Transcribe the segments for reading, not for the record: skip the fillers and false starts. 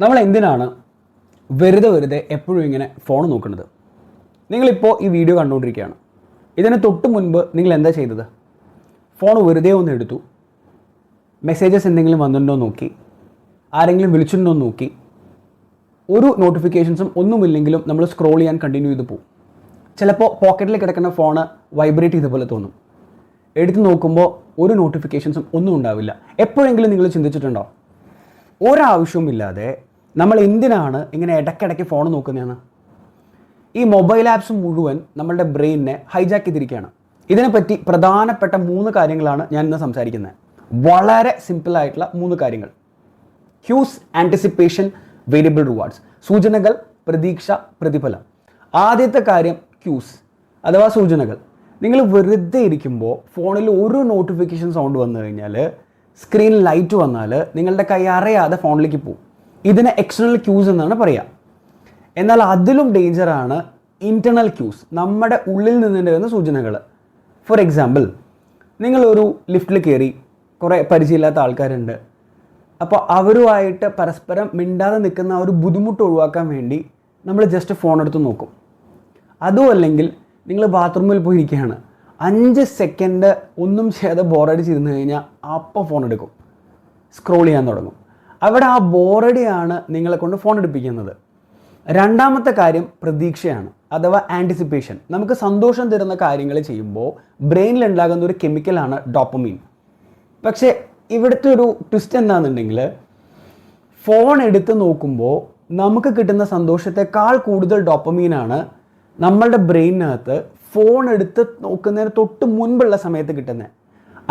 നമ്മൾ എന്തിനാണ് വെറുതെ എപ്പോഴും ഇങ്ങനെ ഫോൺ നോക്കുന്നത്? നിങ്ങളിപ്പോൾ ഈ വീഡിയോ കണ്ടുകൊണ്ടിരിക്കുകയാണ്. ഇതിന് തൊട്ട് മുൻപ് നിങ്ങൾ എന്താ ചെയ്തത്? ഫോൺ വെറുതെ ഒന്ന് എടുത്തു, മെസ്സേജസ് എന്തെങ്കിലും വന്നിട്ടുണ്ടോ നോക്കി, ആരെങ്കിലും വിളിച്ചിട്ടുണ്ടോ നോക്കി. ഒരു നോട്ടിഫിക്കേഷൻസും ഒന്നുമില്ലെങ്കിലും നമ്മൾ സ്ക്രോൾ ചെയ്യാൻ കണ്ടിന്യൂ ചെയ്ത് പോകും. ചിലപ്പോൾ പോക്കറ്റിൽ കിടക്കുന്ന ഫോണ് വൈബ്രേറ്റ് ചെയ്ത പോലെ തോന്നും. എടുത്ത് നോക്കുമ്പോൾ ഒരു നോട്ടിഫിക്കേഷൻസും ഒന്നും ഉണ്ടാവില്ല. എപ്പോഴെങ്കിലും നിങ്ങൾ ചിന്തിച്ചിട്ടുണ്ടോ ഒരാവശ്യവുമില്ലാതെ നമ്മൾ എന്തിനാണ് ഇങ്ങനെ ഇടയ്ക്കിടയ്ക്ക് ഫോൺ നോക്കുന്നതെന്ന്? ഈ മൊബൈൽ ആപ്സ് മുഴുവൻ നമ്മളുടെ ബ്രെയിനിനെ ഹൈജാക്ക് ചെയ്തിരിക്കുകയാണ്. ഇതിനെപ്പറ്റി പ്രധാനപ്പെട്ട 3 കാര്യങ്ങളാണ് ഞാൻ ഇന്ന് സംസാരിക്കുന്നത്. വളരെ സിമ്പിളായിട്ടുള്ള 3 കാര്യങ്ങൾ. Cues, anticipation, variable rewards. സൂചനകൾ, പ്രതീക്ഷ, പ്രതിഫലം. ആദ്യത്തെ കാര്യം ക്യൂസ് അഥവാ സൂചനകൾ. നിങ്ങൾ വെറുതെ ഇരിക്കുമ്പോൾ ഫോണിൽ ഒരു നോട്ടിഫിക്കേഷൻ സൗണ്ട് വന്നു കഴിഞ്ഞാൽ, സ്ക്രീൻ ലൈറ്റ് വന്നാൽ നിങ്ങളുടെ കൈ അറിയാതെ ഫോണിലേക്ക് പോകും. ഇതിനെ എക്സ്റ്റേണൽ ക്യൂസ് എന്നാണ് പറയുക. എന്നാൽ അതിലും ഡേഞ്ചറാണ് ഇൻറ്റേർണൽ ക്യൂസ്, നമ്മുടെ ഉള്ളിൽ നിന്ന് വരുന്ന സൂചനകൾ. ഫോർ എക്സാമ്പിൾ, നിങ്ങളൊരു ലിഫ്റ്റിൽ കയറി, കുറേ പരിചയമില്ലാത്ത ആൾക്കാരുണ്ട്. അപ്പോൾ അവരുമായിട്ട് പരസ്പരം മിണ്ടാതെ നിൽക്കുന്ന ഒരു ബുദ്ധിമുട്ട് ഒഴിവാക്കാൻ വേണ്ടി നമ്മൾ ജസ്റ്റ് ഫോൺ എടുത്ത് നോക്കും. അതും അല്ലെങ്കിൽ നിങ്ങൾ ബാത്റൂമിൽ പോയിരിക്കുകയാണ്, 5 സെക്കൻഡ് ഒന്നും ചെയ്യാതെ ബോറടിച്ചിരുന്ന് കഴിഞ്ഞാൽ അപ്പോൾ ഫോൺ എടുക്കും, സ്ക്രോൾ ചെയ്യാൻ തുടങ്ങും. അവിടെ ആ ബോറടിയാണ് നിങ്ങളെ കൊണ്ട് ഫോൺ എടുപ്പിക്കുന്നത്. രണ്ടാമത്തെ കാര്യം പ്രതീക്ഷയാണ് അഥവാ ആൻറ്റിസിപ്പേഷൻ. നമുക്ക് സന്തോഷം തരുന്ന കാര്യങ്ങൾ ചെയ്യുമ്പോൾ ബ്രെയിനിൽ ഉണ്ടാകുന്ന ഒരു കെമിക്കലാണ് ഡോപ്പമീൻ. പക്ഷേ ഇവിടുത്തെ ഒരു ട്വിസ്റ്റ് എന്താണെന്നുണ്ടെങ്കിൽ, ഫോൺ എടുത്ത് നോക്കുമ്പോൾ നമുക്ക് കിട്ടുന്ന സന്തോഷത്തെക്കാൾ കൂടുതൽ ഡോപ്പമീനാണ് നമ്മളുടെ ബ്രെയിനകത്ത് ഫോൺ എടുത്ത് നോക്കുന്നതിന് തൊട്ട് മുൻപുള്ള സമയത്ത് കിട്ടുന്നത്.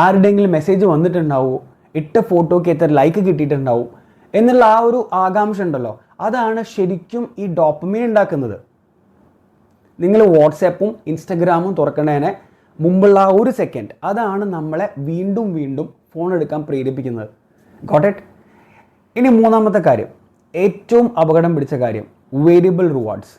ആരുടെയെങ്കിലും മെസ്സേജ് വന്നിട്ടുണ്ടാവും, ഇട്ട ഫോട്ടോയ്ക്ക് എത്ര ലൈക്ക് കിട്ടിയിട്ടുണ്ടാവും എന്നുള്ള ആ ഒരു ആകാംക്ഷ ഉണ്ടല്ലോ, അതാണ് ശരിക്കും ഈ ഡോപ്പമീൻ ഉണ്ടാക്കുന്നത്. നിങ്ങൾ വാട്സാപ്പും ഇൻസ്റ്റഗ്രാമും തുറക്കുന്നതിന് മുമ്പുള്ള ആ 1 സെക്കൻഡ്, അതാണ് നമ്മളെ വീണ്ടും വീണ്ടും ഫോൺ എടുക്കാൻ പ്രേരിപ്പിക്കുന്നത്. Got it? ഇനി മൂന്നാമത്തെ കാര്യം, ഏറ്റവും അപകടം പിടിച്ച കാര്യം, വേരിയബിൾ റിവാർഡ്സ്.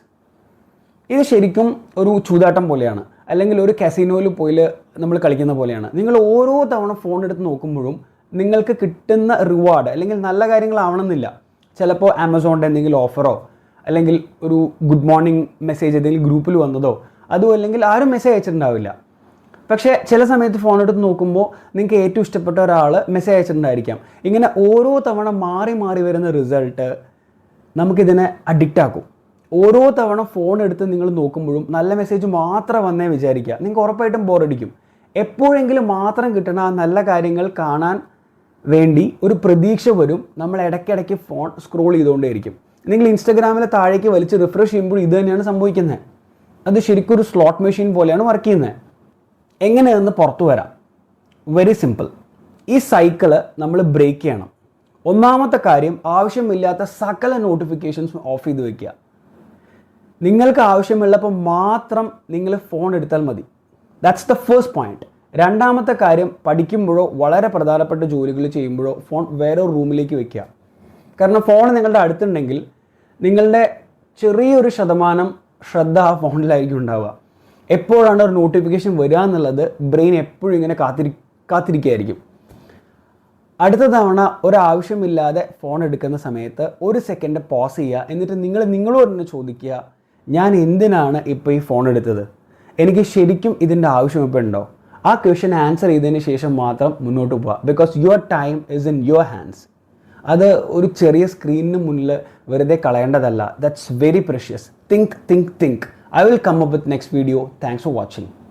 ഇത് ശരിക്കും ഒരു ചൂതാട്ടം പോലെയാണ്, അല്ലെങ്കിൽ ഒരു കസിനോയിൽ പോയി നമ്മൾ കളിക്കുന്ന പോലെയാണ്. നിങ്ങൾ ഓരോ തവണ ഫോൺ എടുത്ത് നോക്കുമ്പോഴും നിങ്ങൾക്ക് കിട്ടുന്ന റിവാർഡ് അല്ലെങ്കിൽ നല്ല കാര്യങ്ങളാവണമെന്നില്ല. ചിലപ്പോൾ ആമസോണിൻ്റെ എന്തെങ്കിലും ഓഫറോ, അല്ലെങ്കിൽ ഒരു ഗുഡ് മോർണിംഗ് മെസ്സേജ് ഏതെങ്കിലും ഗ്രൂപ്പിൽ വന്നതോ, അതും അല്ലെങ്കിൽ ആരും മെസ്സേജ് അയച്ചിട്ടുണ്ടാവില്ല. പക്ഷേ ചില സമയത്ത് ഫോൺ എടുത്ത് നോക്കുമ്പോൾ നിങ്ങൾക്ക് ഏറ്റവും ഇഷ്ടപ്പെട്ട ഒരാൾ മെസ്സേജ് അയച്ചിട്ടുണ്ടായിരിക്കാം. ഇങ്ങനെ ഓരോ തവണ മാറി മാറി വരുന്ന റിസൾട്ട് നമുക്കിതിനെ അഡിക്റ്റ് ആക്കും. ഓരോ തവണ ഫോൺ എടുത്ത് നിങ്ങൾ നോക്കുമ്പോഴും നല്ല മെസ്സേജ് മാത്രം വന്നേ വിചാരിക്കുക, നിങ്ങൾക്ക് ഉറപ്പായിട്ടും ബോറടിക്കും. എപ്പോഴെങ്കിലും മാത്രം കിട്ടുന്ന ആ നല്ല കാര്യങ്ങൾ കാണാൻ വേണ്ടി ഒരു പ്രതീക്ഷ വരും. നമ്മൾ ഇടയ്ക്കിടയ്ക്ക് ഫോൺ സ്ക്രോൾ ചെയ്തുകൊണ്ടേയിരിക്കും. നിങ്ങൾ ഇൻസ്റ്റഗ്രാമിൽ താഴേക്ക് വലിച്ച് റിഫ്രഷ് ചെയ്യുമ്പോൾ ഇത് തന്നെയാണ് സംഭവിക്കുന്നത്. അത് ശരിക്കും ഒരു സ്ലോട്ട് മെഷീൻ പോലെയാണ് വർക്ക് ചെയ്യുന്നത്. എങ്ങനെയെന്ന് പുറത്തു വരാം? Very simple. ഈ സൈക്കിള് നമ്മൾ ബ്രേക്ക് ചെയ്യണം. ഒന്നാമത്തെ കാര്യം, ആവശ്യമില്ലാത്ത സകല നോട്ടിഫിക്കേഷൻസും ഓഫ് ചെയ്ത് വയ്ക്കുക. നിങ്ങൾക്ക് ആവശ്യമുള്ളപ്പോൾ മാത്രം നിങ്ങൾ ഫോൺ എടുത്താൽ മതി. That's the first point. രണ്ടാമത്തെ കാര്യം, പഠിക്കുമ്പോഴോ വളരെ പ്രധാനപ്പെട്ട ജോലികൾ ചെയ്യുമ്പോഴോ ഫോൺ വേറെ റൂമിലേക്ക് വെക്കുക. കാരണം ഫോൺ നിങ്ങളുടെ അടുത്തുണ്ടെങ്കിൽ നിങ്ങളുടെ ചെറിയൊരു ശതമാനം ശ്രദ്ധ ആ ഫോണിലായിരിക്കും ഉണ്ടാവുക. എപ്പോഴാണ് ഒരു നോട്ടിഫിക്കേഷൻ വരിക എന്നുള്ളത് ബ്രെയിൻ എപ്പോഴും ഇങ്ങനെ കാത്തിരിക്കുകയായിരിക്കും. അടുത്ത തവണ ഒരാവശ്യമില്ലാതെ ഫോൺ എടുക്കുന്ന സമയത്ത് 1 സെക്കൻഡ് പോസ് ചെയ്യുക. എന്നിട്ട് നിങ്ങളോട് തന്നെ ചോദിക്കുക, ഞാൻ എന്തിനാണ് ഇപ്പോൾ ഈ ഫോൺ എടുത്തത്? എനിക്ക് ശരിക്കും ഇതിൻ്റെ ആവശ്യം ഇപ്പോൾ ഉണ്ടോ? ആ ക്വസ്റ്റ്യൻ ആൻസർ ചെയ്തതിന് ശേഷം മാത്രം മുന്നോട്ട് പോവുക. Because your time is in your hands. അത് ഒരു ചെറിയ സ്ക്രീനിന് മുന്നിൽ വെറുതെ കളയേണ്ടതല്ല. That's very precious. Think. I will come up with next video. Thanks for watching.